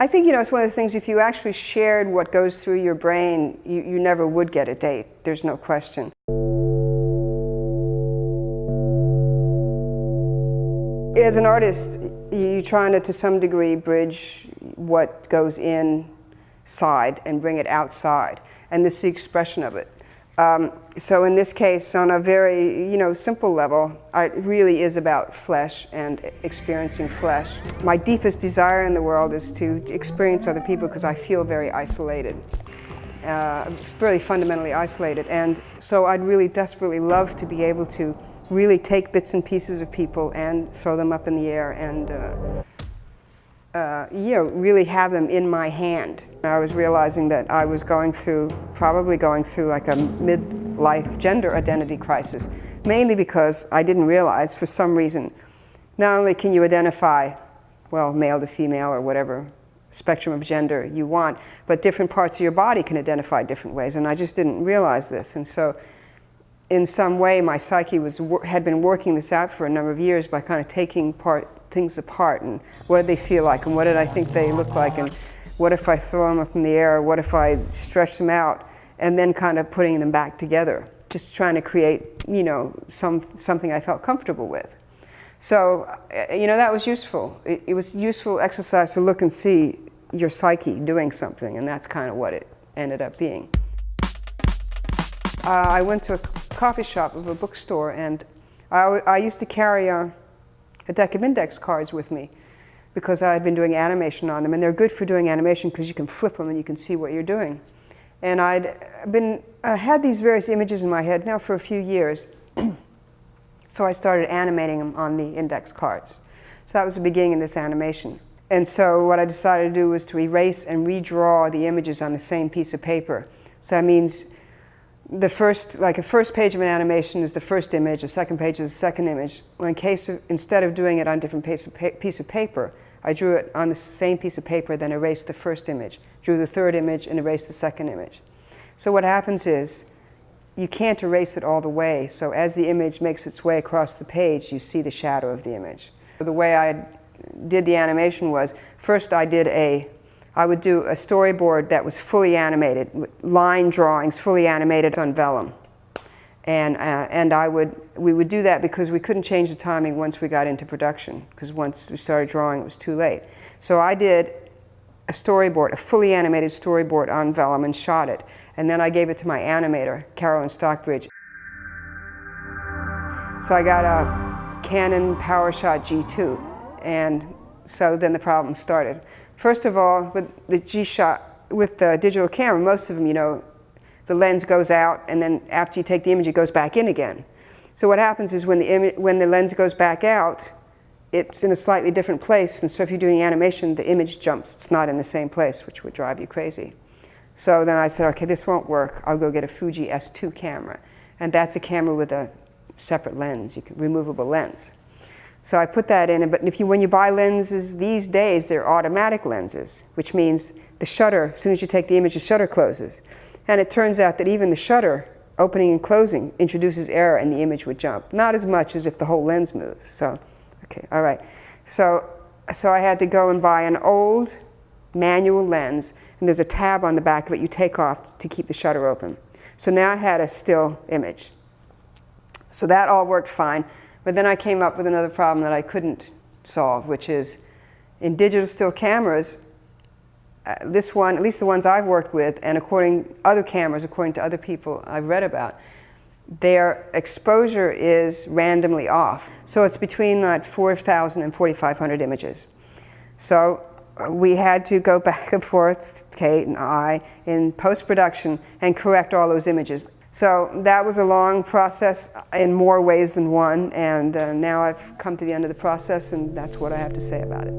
I think, it's one of the things, if you actually shared what goes through your brain, you never would get a date. There's no question. As an artist, you're trying to some degree, bridge what goes inside and bring it outside. And this is the expression of it. So in this case, on a very, simple level, it really is about flesh and experiencing flesh. My deepest desire in the world is to experience other people because I feel very isolated, really fundamentally isolated. And so I'd really desperately love to be able to really take bits and pieces of people and throw them up in the air and really have them in my hand. I was realizing that I was probably going through like a midlife gender identity crisis, mainly because I didn't realize, for some reason, not only can you identify, male to female or whatever spectrum of gender you want, but different parts of your body can identify different ways, and I just didn't realize this. And so, in some way, my psyche had been working this out for a number of years by kind of taking things apart, and what did they feel like, and what did I think they look like, and what if I throw them up in the air, what if I stretch them out, and then kind of putting them back together, just trying to create, something I felt comfortable with. So, that was useful. It was useful exercise to look and see your psyche doing something, and that's kind of what it ended up being. I went to a coffee shop of a bookstore, and I used to carry a deck of index cards with me because I had been doing animation on them, and they're good for doing animation because you can flip them and you can see what you're doing. And I had these various images in my head now for a few years, so I started animating them on the index cards. So that was the beginning of this animation. And so what I decided to do was to erase and redraw the images on the same piece of paper. So that means a first page of an animation is the first image, a second page is the second image. Well, instead of doing it on a different piece of paper, I drew it on the same piece of paper, then erased the first image, drew the third image, and erased the second image. So what happens is, you can't erase it all the way, so as the image makes its way across the page, you see the shadow of the image. The way I did the animation was, first I would do a storyboard that was fully animated, line drawings, fully animated on vellum. And we would do that because we couldn't change the timing once we got into production, because once we started drawing, it was too late. So I did a fully animated storyboard on vellum and shot it. And then I gave it to my animator, Carolyn Stockbridge. So I got a Canon PowerShot G2, and so then the problem started. First of all, with the G-Shot, with the digital camera, most of them, the lens goes out, and then after you take the image, it goes back in again. So what happens is when the lens goes back out, it's in a slightly different place, and so if you're doing animation, the image jumps. It's not in the same place, which would drive you crazy. So then I said, okay, this won't work. I'll go get a Fuji S2 camera, and that's a camera with a separate lens, removable lens. So I put that in, but when you buy lenses these days, they're automatic lenses, which means the shutter, as soon as you take the image, the shutter closes. And it turns out that even the shutter, opening and closing, introduces error and the image would jump. Not as much as if the whole lens moves. So, okay, all right. So I had to go and buy an old manual lens, and there's a tab on the back of it you take off to keep the shutter open. So now I had a still image. So that all worked fine. But then I came up with another problem that I couldn't solve, which is in digital still cameras, this one, at least the ones I've worked with, and according to other people I've read about, their exposure is randomly off. So it's between like 4,000 and 4,500 images. So we had to go back and forth, Kate and I, in post-production and correct all those images. So that was a long process in more ways than one, and now I've come to the end of the process, and that's what I have to say about it.